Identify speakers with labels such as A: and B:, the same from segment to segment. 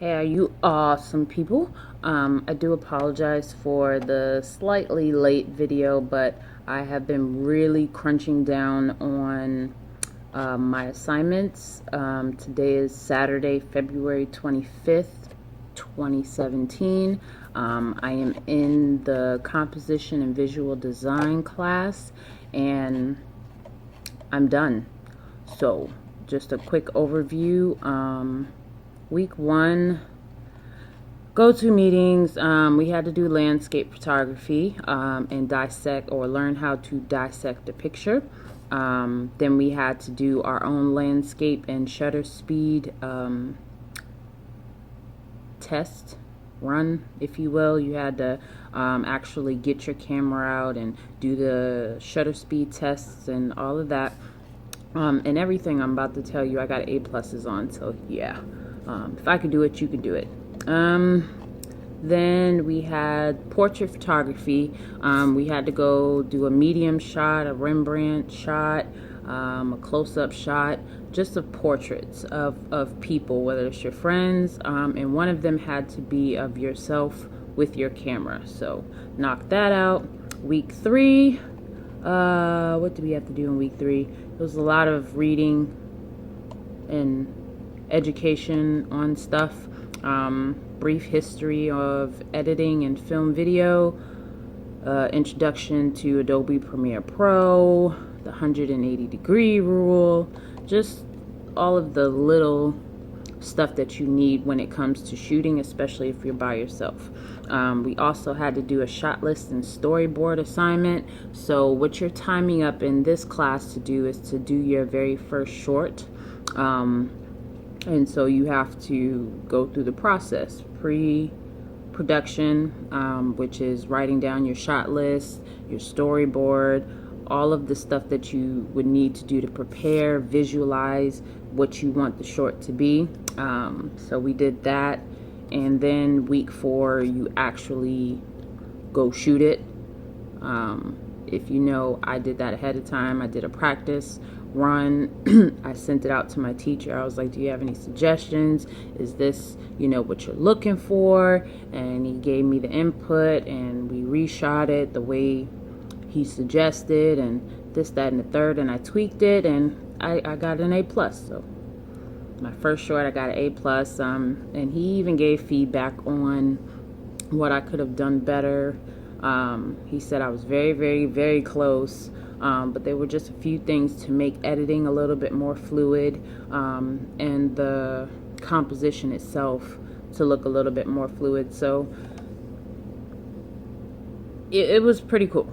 A: Hey, you awesome people. I do apologize for the slightly late video, but I have been really crunching down on my assignments. Today is Saturday, February 25th, 2017. I am in the composition and visual design class, and I'm done. So, just a quick overview. Week one, go-to meetings. We had to do landscape photography and dissect or learn how to dissect a picture. Then we had to do our own landscape and shutter speed test run, if you will. You had to actually get your camera out and do the shutter speed tests and all of that. And everything I'm about to tell you, I got A+s on, so yeah. If I could do it, you could do it. Then we had portrait photography. We had to go do a medium shot, a Rembrandt shot, a close-up shot, just of portraits of people, whether it's your friends, and one of them had to be of yourself with your camera. So knock that out. Week three, what do we have to do in week three? There was a lot of reading and education on stuff. Brief history of editing and film video, introduction to Adobe Premiere Pro, the 180-degree rule, just all of the little stuff that you need when it comes to shooting, especially if you're by yourself. We also had to do a shot list and storyboard assignment. So what you're timing up in this class to do is to do your very first short. And so you have to go through the process. Pre-production, which is writing down your shot list, your storyboard, all of the stuff that you would need to do to prepare, visualize what you want the short to be. So we did that. And then week four, you actually go shoot it. If you know, I did that ahead of time. I did a practice run. I sent it out to my teacher. I was like, do you have any suggestions? Is this, what you're looking for? And he gave me the input, and we reshot it the way he suggested, and this, that, and the third, and I tweaked it, and I got an A+. So my first short, I got an A+. And he even gave feedback on what I could have done better. He said I was very, very, very close. But there were just a few things to make editing a little bit more fluid, and the composition itself to look a little bit more fluid. So it was pretty cool.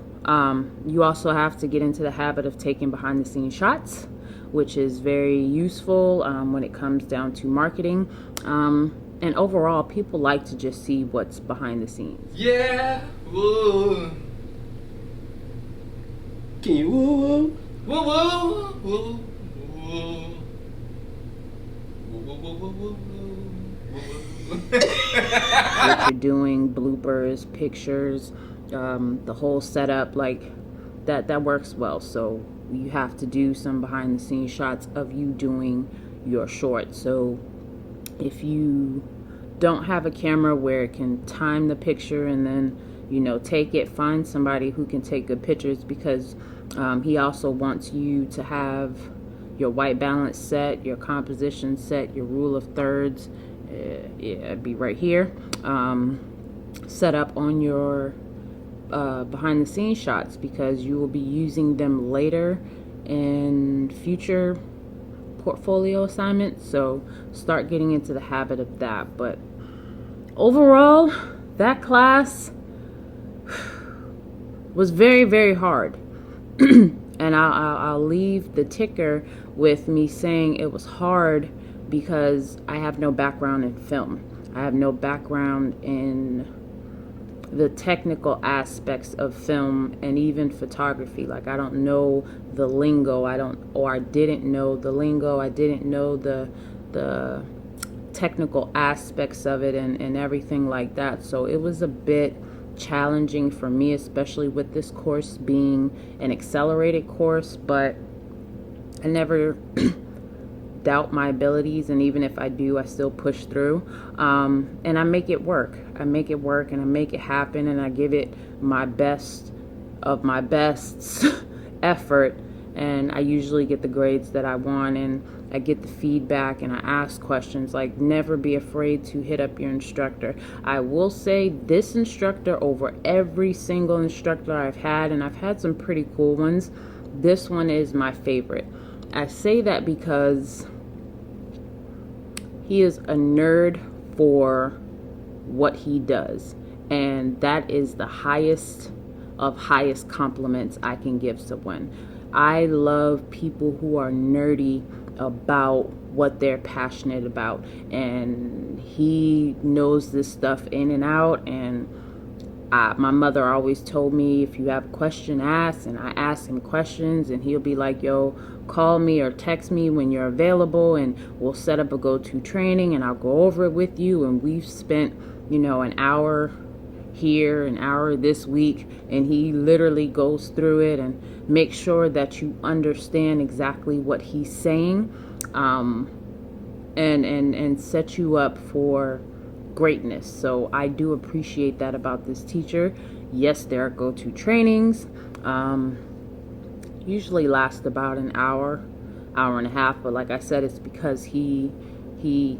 A: You also have to get into the habit of taking behind the scenes shots, which is very useful when it comes down to marketing. And overall, people like to just see what's behind the scenes.
B: Yeah. Woo.
C: Can you woo woo?
B: Woo woo. Woo woo.
A: If you're doing bloopers, pictures, the whole setup, like that works well. So you have to do some behind the scenes shots of you doing your short. So if you don't have a camera where it can time the picture and then take it, find somebody who can take good pictures, because he also wants you to have your white balance set, your composition set, your rule of thirds, it'd be right here, set up on your behind the scenes shots, because you will be using them later in future portfolio assignments. So start getting into the habit of that. But overall, that class was very, very hard. And I'll leave the ticker with me saying it was hard because I have no background in film. I have no background in the technical aspects of film and even photography. Like, I don't know the lingo. I didn't know the lingo. I didn't know the technical aspects of it and everything like that. So it was a bit challenging for me, especially with this course being an accelerated course. But I never doubt my abilities, and even if I do, I still push through, and I make it work. I make it work, and I make it happen, and I give it my best of my best effort, and I usually get the grades that I want, and I get the feedback, and I ask questions. Like, never be afraid to hit up your instructor. I will say this instructor over every single instructor I've had, and I've had some pretty cool ones, this one is my favorite. I say that because he is a nerd for what he does, and that is the highest of highest compliments I can give someone. I love people who are nerdy about what they're passionate about, and he knows this stuff in and out. And my mother always told me, if you have a question, ask. And I ask him questions, and he'll be like, yo, call me or text me when you're available, and we'll set up a go-to training, and I'll go over it with you. And we've spent, an hour here, an hour this week, and he literally goes through it and makes sure that you understand exactly what he's saying, and set you up for greatness. So I do appreciate that about this teacher. Yes, there are go-to trainings, usually last about an hour and a half, but like I said, it's because he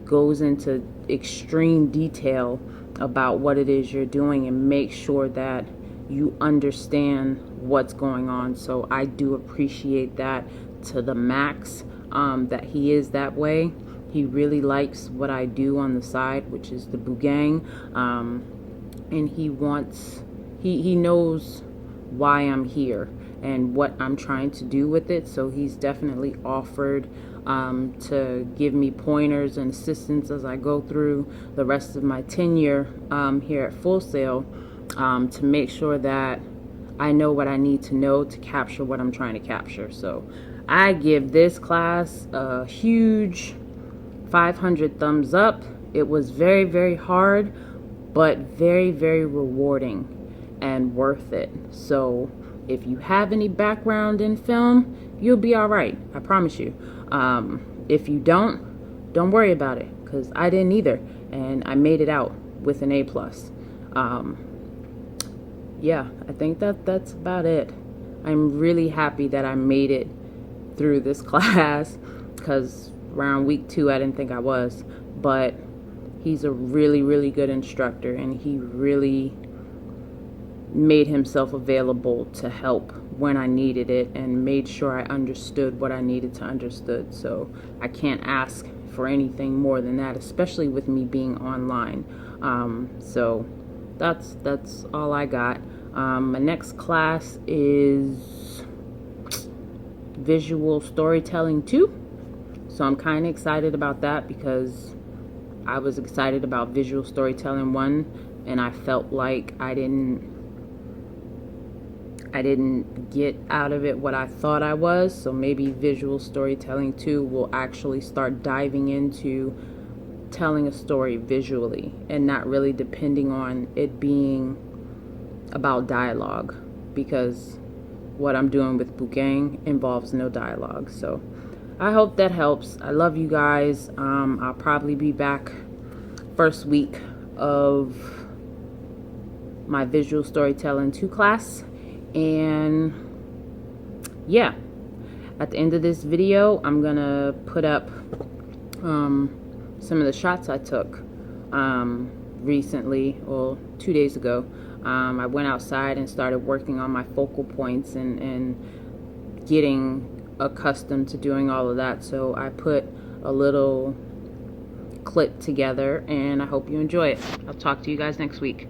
A: goes into extreme detail about what it is you're doing and make sure that you understand what's going on. So I do appreciate that to the max, that he is that way. He really likes what I do on the side, which is the Boogang, and he knows why I'm here and what I'm trying to do with it. So he's definitely offered to give me pointers and assistance as I go through the rest of my tenure here at Fullsail, to make sure that I know what I need to know to capture what I'm trying to capture. So I give this class a huge 500 thumbs up. It was very, very hard, but very, very rewarding and worth it. So if you have any background in film, you'll be all right. I promise you. If you don't worry about it, because I didn't either, and I made it out with an A+. Yeah, I think that's about it. I'm really happy that I made it through this class, because around week 2 I didn't think I was, but he's a really, really good instructor, and he really made himself available to help when I needed it, and made sure I understood what I needed to understood. So I can't ask for anything more than that, especially with me being online. So that's all I got. My next class is Visual Storytelling 2. So I'm kind of excited about that, because I was excited about Visual Storytelling 1, and I felt like I didn't get out of it what I thought I was. So maybe Visual Storytelling 2 will actually start diving into telling a story visually, and not really depending on it being about dialogue, because what I'm doing with Boogang involves no dialogue. So I hope that helps. I love you guys. I'll probably be back first week of my Visual Storytelling 2 class. And yeah, at the end of this video, I'm gonna put up some of the shots I took recently, or 2 days ago. I went outside and started working on my focal points and getting accustomed to doing all of that. So I put a little clip together, and I hope you enjoy it. I'll talk to you guys next week.